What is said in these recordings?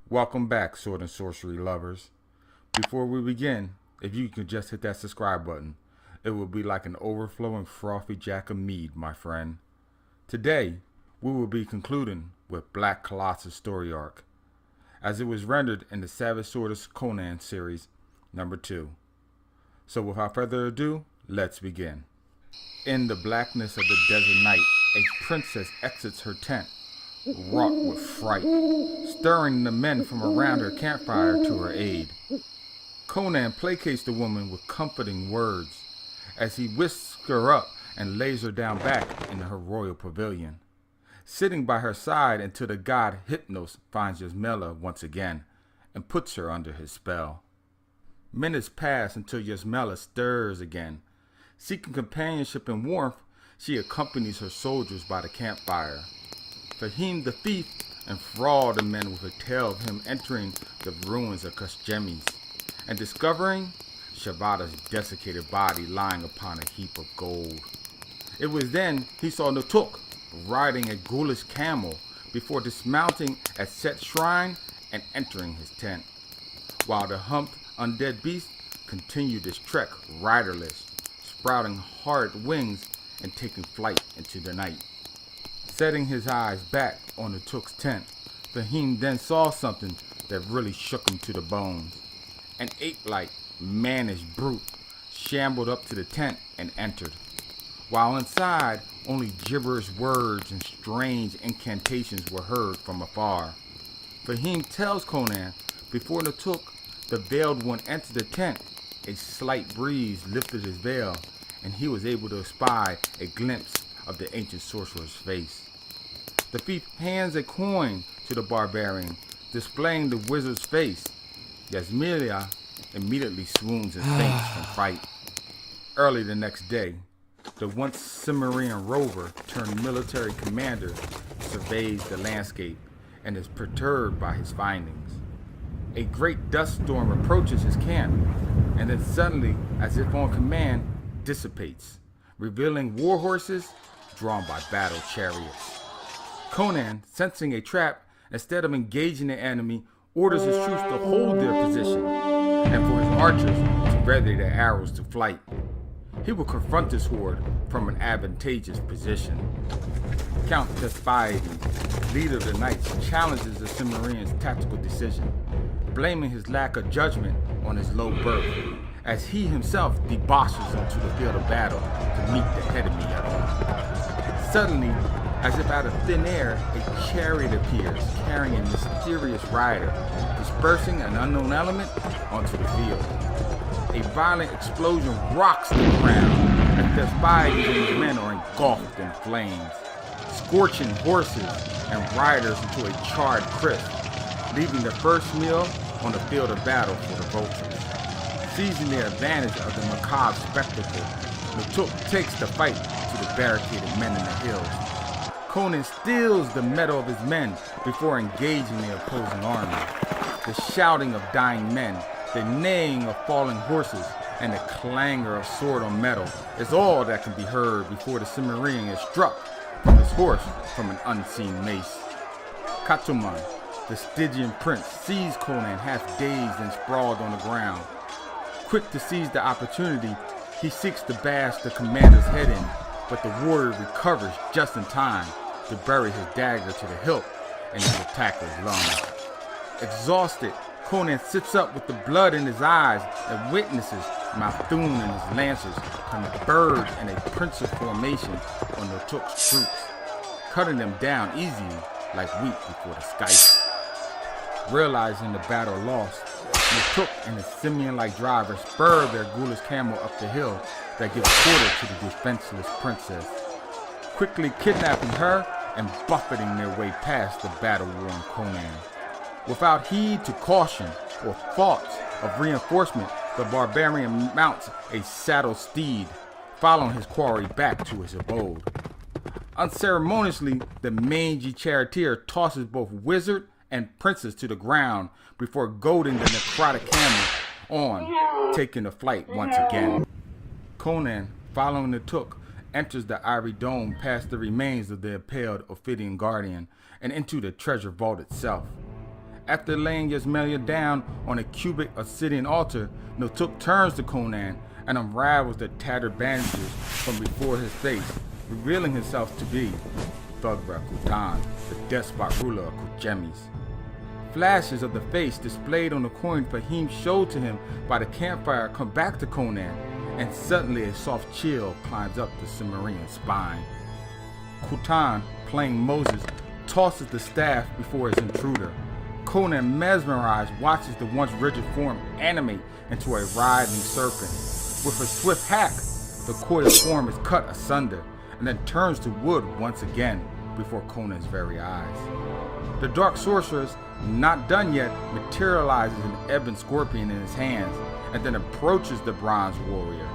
Welcome back, sword and sorcery lovers. Before we begin, if you could just hit that subscribe button, it will be like an overflowing frothy jack of mead, my friend. Today, we will be concluding with Black Colossus story arc, as it was rendered in the Savage Swordist Conan series, number 2. So without further ado, let's begin. In the blackness of the desert night, a princess exits her tent, wrought with fright, stirring the men from around her campfire to her aid. Conan placates the woman with comforting words, as he whisks her up and lays her down back in her royal pavilion, sitting by her side until the god Hypnos finds Yasmela once again and puts her under his spell. Minutes pass until Yasmela stirs again. Seeking companionship and warmth, she accompanies her soldiers by the campfire. Fahim the thief enthralled the men with a tale of him entering the ruins of Kusjemis and discovering Shabata's desiccated body lying upon a heap of gold. It was then he saw Nutuk riding a ghoulish camel before dismounting at Set's shrine and entering his tent, while the humped undead beast continued his trek riderless, sprouting hard wings and taking flight into the night. Setting his eyes back on the Tuk's tent, Fahim then saw something that really shook him to the bones. An ape-like, mannish brute shambled up to the tent and entered. While inside, only gibberish words and strange incantations were heard from afar. Fahim tells Conan, before Nutuk, the veiled one entered the tent, a slight breeze lifted his veil, and he was able to spy a glimpse of the ancient sorcerer's face. The thief hands a coin to the barbarian, displaying the wizard's face. Yasmela immediately swoons and faints from fright. Early the next day, the once Cimmerian rover turned military commander surveys the landscape and is perturbed by his findings. A great dust storm approaches his camp, and then suddenly, as if on command, dissipates, revealing war horses drawn by battle chariots. Conan, sensing a trap, instead of engaging the enemy, orders his troops to hold their position, and for his archers to ready their arrows to flight. He will confront this horde from an advantageous position. Count Despiades, leader of the knights, challenges the Cimmerian's tactical decision, blaming his lack of judgment on his low birth, as he himself debouches onto the field of battle to meet the enemy head-on. Suddenly, as if out of thin air, a chariot appears, carrying a mysterious rider, dispersing an unknown element onto the field. A violent explosion rocks the ground, as Despiades and his men are engulfed in flames, scorching horses and riders into a charred crisp, leaving the first meal on the field of battle for the vultures. Seizing the advantage of the macabre spectacle, Nutuk takes the fight to the barricaded men in the hills. Conan steals the mettle of his men before engaging the opposing army. The shouting of dying men, the neighing of falling horses, and the clangor of sword on metal is all that can be heard before the Cimmerian is struck from his horse from an unseen mace. Katuman, the Stygian prince, sees Conan half dazed and sprawled on the ground. Quick to seize the opportunity, he seeks to bash the commander's head in, but the warrior recovers just in time to bury his dagger to the hilt in his attacker's lungs. Exhausted, Conan sits up with the blood in his eyes and witnesses Malthun and his lancers converge in a pensive formation on Nutuk's troops, cutting them down easily like wheat before the scythe. Realizing the battle lost, Nutuk and his simian-like driver spur their ghoulish camel up the hill that gives quarter to the defenseless princess, quickly kidnapping her and buffeting their way past the battle-worn Conan. Without heed to caution or thoughts of reinforcement, the barbarian mounts a saddled steed, following his quarry back to his abode. Unceremoniously, the mangy charioteer tosses both wizard and princess to the ground before goading the necrotic camel on, taking the flight once again. Conan, following the Tuk, enters the ivory dome past the remains of the impaled Ophidian guardian and into the treasure vault itself. After laying Yasmelia down on a cubic obsidian altar, Nil took turns to Conan and unravels the tattered bandages from before his face, revealing himself to be Thugbra Kutan, the despot ruler of Kuchemis. Flashes of the face displayed on the coin Fahim showed to him by the campfire come back to Conan, and suddenly a soft chill climbs up the Cimmerian's spine. Kutan, playing Moses, tosses the staff before his intruder. Conan, mesmerized, watches the once rigid form animate into a writhing serpent. With a swift hack, the coiled form is cut asunder, and then turns to wood once again before Conan's very eyes. The dark sorceress, not done yet, materializes an ebon scorpion in his hands, and then approaches the bronze warrior.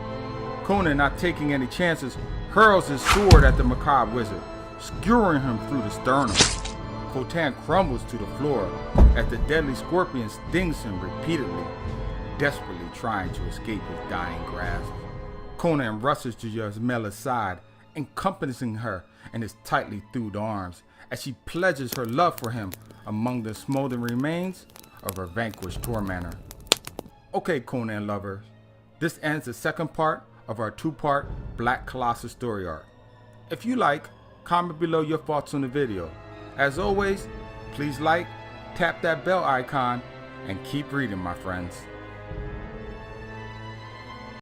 Conan, not taking any chances, hurls his sword at the macabre wizard, skewering him through the sternum. Khotan crumbles to the floor as the deadly scorpion stings him repeatedly, desperately trying to escape his dying grasp. Conan rushes to Yasmelia's side, encompassing her in his tightly thewed arms as she pledges her love for him among the smoldering remains of her vanquished tormentor. Okay, Conan lovers, this ends the second part of our two-part Black Colossus story arc. If you like, comment below your thoughts on the video. As always, please like, tap that bell icon, and keep reading, my friends.